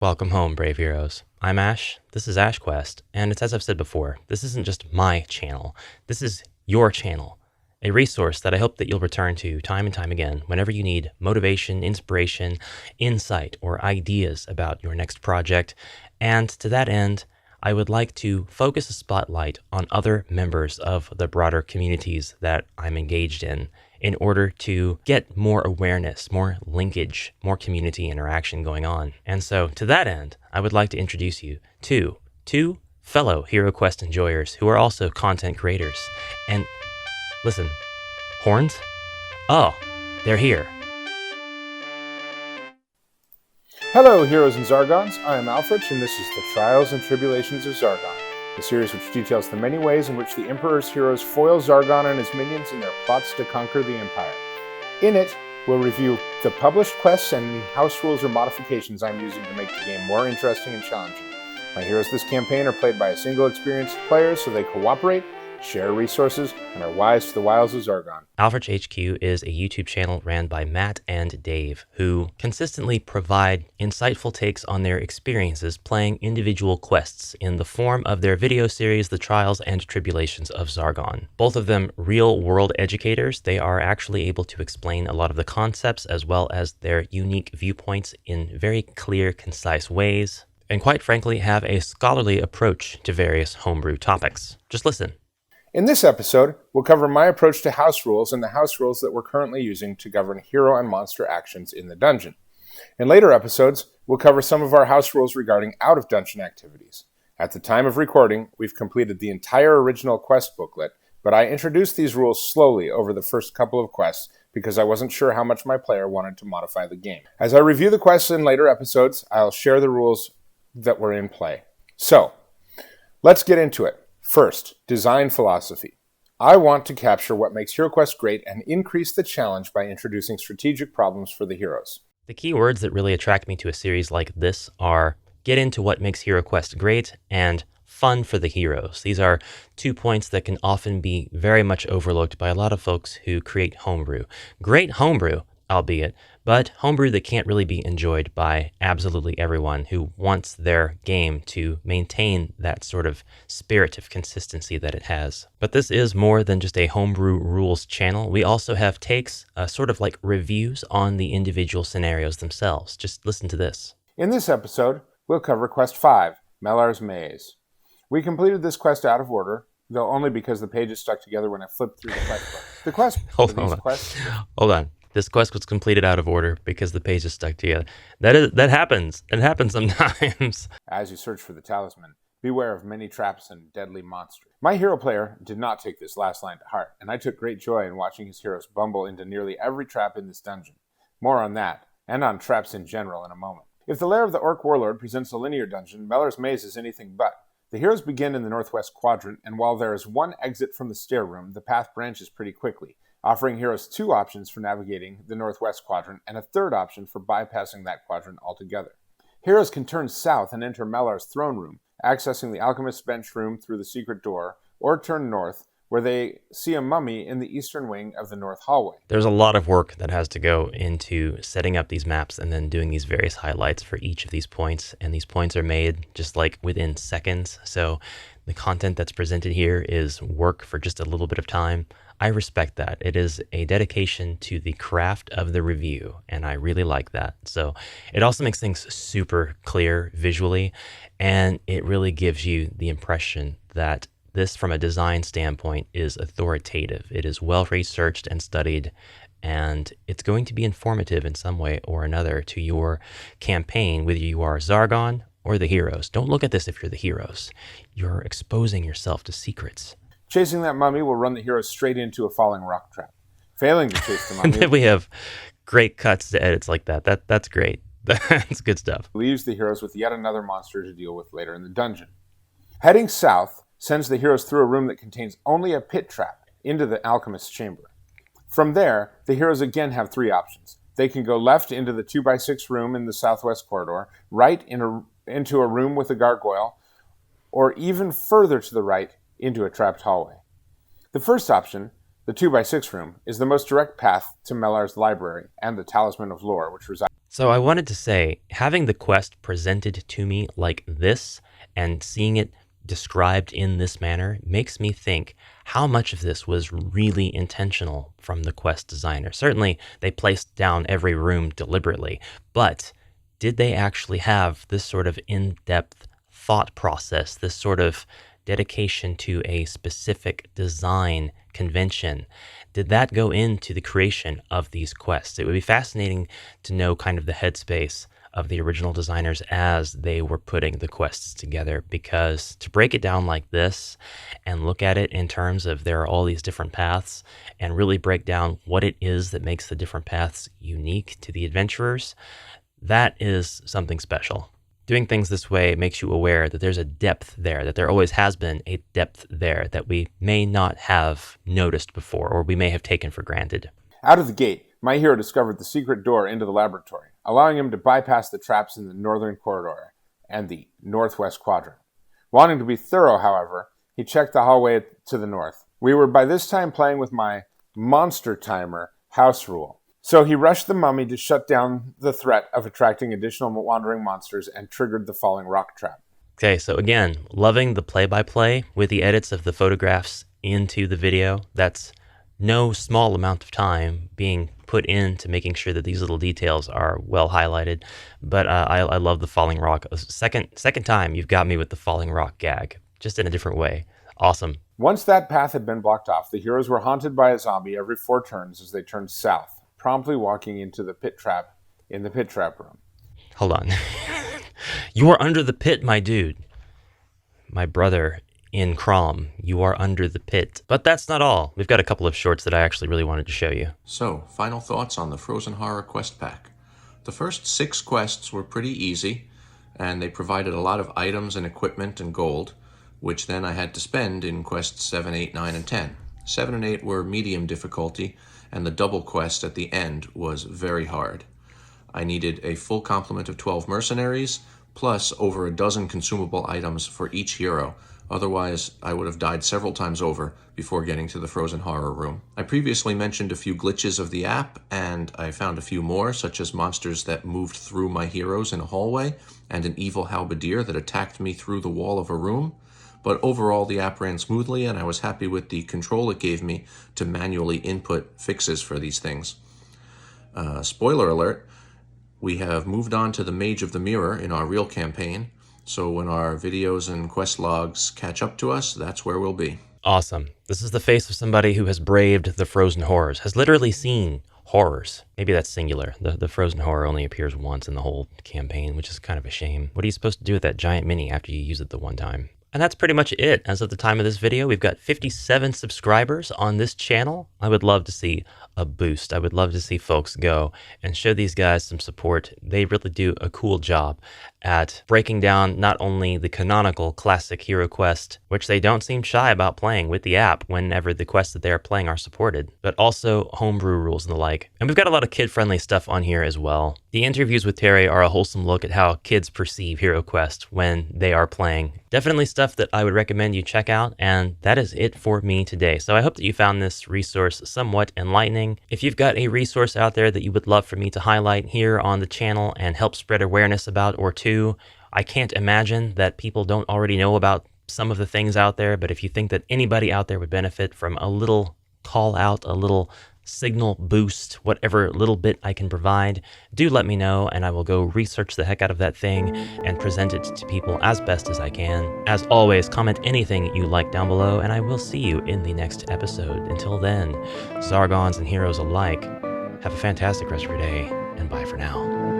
Welcome home, brave heroes. I'm Ash, this is HeroQuest, and it's as I've said before, this isn't just my channel, this is your channel. A resource that I hope that you'll return to time and time again whenever you need motivation, inspiration, insight, or ideas about your next project. And to that end, I would like to focus a spotlight on other members of the broader communities that I'm engaged in order to get more awareness, more linkage, more community interaction going on. And so to that end, I would like to introduce you to two fellow HeroQuest enjoyers who are also content creators. And listen, horns? Oh, they're here. Hello, heroes and Zargons. I am Alfred, and this is the Trials and Tribulations of Zargon, a series which details the many ways in which the Emperor's heroes foil Zargon and his minions in their plots to conquer the Empire. In it, we'll review the published quests and the house rules or modifications I'm using to make the game more interesting and challenging. My heroes this campaign are played by a single experienced player, so they cooperate, share resources, and are wise to the wiles of Zargon. AelfricHQ is a YouTube channel ran by Matt and Dave, who consistently provide insightful takes on their experiences playing individual quests in the form of their video series, The Trials and Tribulations of Zargon. Both of them real-world educators, they are actually able to explain a lot of the concepts as well as their unique viewpoints in very clear, concise ways, and quite frankly have a scholarly approach to various homebrew topics. Just listen. In this episode, we'll cover my approach to house rules and the house rules that we're currently using to govern hero and monster actions in the dungeon. In later episodes, we'll cover some of our house rules regarding out-of-dungeon activities. At the time of recording, we've completed the entire original quest booklet, but I introduced these rules slowly over the first couple of quests because I wasn't sure how much my player wanted to modify the game. As I review the quests in later episodes, I'll share the rules that were in play. So, let's get into it. First, design philosophy. I want to capture what makes HeroQuest great and increase the challenge by introducing strategic problems for the heroes. The key words that really attract me to a series like this are get into what makes HeroQuest great and fun for the heroes. These are 2 points that can often be very much overlooked by a lot of folks who create homebrew. Great homebrew, albeit, but homebrew that can't really be enjoyed by absolutely everyone who wants their game to maintain that sort of spirit of consistency that it has. But this is more than just a homebrew rules channel. We also have takes, sort of like reviews on the individual scenarios themselves. Just listen to this. In this episode, we'll cover Quest 5, Melar's Maze. We completed this quest out of order, though only because the pages stuck together when I flipped through the quest book. The quest Hold on. This quest was completed out of order because the pages stuck together. That happens. It happens sometimes. As you search for the talisman, beware of many traps and deadly monsters. My hero player did not take this last line to heart, and I took great joy in watching his heroes bumble into nearly every trap in this dungeon. More on that, and on traps in general in a moment. If the lair of the Orc Warlord presents a linear dungeon, Melar's Maze is anything but. The heroes begin in the northwest quadrant, and while there is one exit from the stair room, the path branches pretty quickly, offering heroes 2 options for navigating the northwest quadrant and a 3rd option for bypassing that quadrant altogether. Heroes can turn south and enter Melar's throne room, accessing the alchemist's bench room through the secret door, or turn north, where they see a mummy in the eastern wing of the north hallway. There's a lot of work that has to go into setting up these maps and then doing these various highlights for each of these points, and these points are made just like within seconds, so the content that's presented here is work for just a little bit of time. I respect that. It is a dedication to the craft of the review, and I really like that. So it also makes things super clear visually, and it really gives you the impression that this, from a design standpoint, is authoritative. It is well researched and studied, and it's going to be informative in some way or another to your campaign, whether you are Zargon or the heroes. Don't look at this if you're the heroes. You're exposing yourself to secrets. Chasing that mummy will run the heroes straight into a falling rock trap. Failing to chase the mummy... And then we have great cuts to edits like that. That's great. That's good stuff. ...leaves the heroes with yet another monster to deal with later in the dungeon. Heading south sends the heroes through a room that contains only a pit trap into the alchemist's chamber. From there, the heroes again have 3 options. They can go left into the 2x6 room in the southwest corridor, right into a room with a gargoyle, or even further to the right into a trapped hallway. The first option, the 2x6 room, is the most direct path to Melar's library and the Talisman of Lore, which resides. So I wanted to say, having the quest presented to me like this and seeing it described in this manner makes me think how much of this was really intentional from the quest designer. Certainly, they placed down every room deliberately, but did they actually have this sort of in-depth thought process, this sort of dedication to a specific design convention? Did that go into the creation of these quests? It would be fascinating to know kind of the headspace of the original designers as they were putting the quests together, because to break it down like this and look at it in terms of there are all these different paths and really break down what it is that makes the different paths unique to the adventurers, that is something special. Doing things this way makes you aware that there's a depth there, that there always has been a depth there that we may not have noticed before, or we may have taken for granted. Out of the gate, my hero discovered the secret door into the laboratory, allowing him to bypass the traps in the northern corridor and the northwest quadrant. Wanting to be thorough, however, he checked the hallway to the north. We were by this time playing with my monster timer house rule. So he rushed the mummy to shut down the threat of attracting additional wandering monsters and triggered the falling rock trap. Okay, so again, loving the play-by-play with the edits of the photographs into the video. That's no small amount of time being put into making sure that these little details are well highlighted. But I love the falling rock. Second time you've got me with the falling rock gag, just in a different way. Awesome. Once that path had been blocked off, the heroes were haunted by a zombie every 4 turns as they turned south, promptly walking into the pit trap in the pit trap room. Hold on. You are under the pit, my dude. My brother in Crom, you are under the pit. But that's not all. We've got a couple of shorts that I actually really wanted to show you. So, final thoughts on the Frozen Horror Quest Pack. The first 6 quests were pretty easy, and they provided a lot of items and equipment and gold, which then I had to spend in quests 7, 8, 9, and 10. 7 and 8 were medium difficulty, and the double quest at the end was very hard. I needed a full complement of 12 mercenaries, plus over a dozen consumable items for each hero. Otherwise, I would have died several times over before getting to the Frozen Horror Room. I previously mentioned a few glitches of the app, and I found a few more, such as monsters that moved through my heroes in a hallway, and an evil halberdier that attacked me through the wall of a room. But overall, the app ran smoothly, and I was happy with the control it gave me to manually input fixes for these things. Spoiler alert, we have moved on to the Mage of the Mirror in our real campaign, so when our videos and quest logs catch up to us, that's where we'll be. Awesome. This is the face of somebody who has braved the frozen horrors, has literally seen horrors. Maybe that's singular. The frozen horror only appears once in the whole campaign, which is kind of a shame. What are you supposed to do with that giant mini after you use it the one time? And that's pretty much it. As of the time of this video, we've got 57 subscribers on this channel. I would love to see a boost. I would love to see folks go and show these guys some support. They really do a cool job at breaking down not only the canonical classic HeroQuest, which they don't seem shy about playing with the app whenever the quests that they are playing are supported, but also homebrew rules and the like. And we've got a lot of kid-friendly stuff on here as well. The interviews with Terry are a wholesome look at how kids perceive HeroQuest when they are playing. Definitely stuff that I would recommend you check out, and that is it for me today. So I hope that you found this resource somewhat enlightening. If you've got a resource out there that you would love for me to highlight here on the channel and help spread awareness about, or two, I can't imagine that people don't already know about some of the things out there, but if you think that anybody out there would benefit from a little call out, a little signal boost, whatever little bit I can provide, do let me know, and I will go research the heck out of that thing and present it to people as best as I can. As always, comment anything you like down below, and I will see you in the next episode. Until then, Zargons and heroes alike, have a fantastic rest of your day, and bye for now.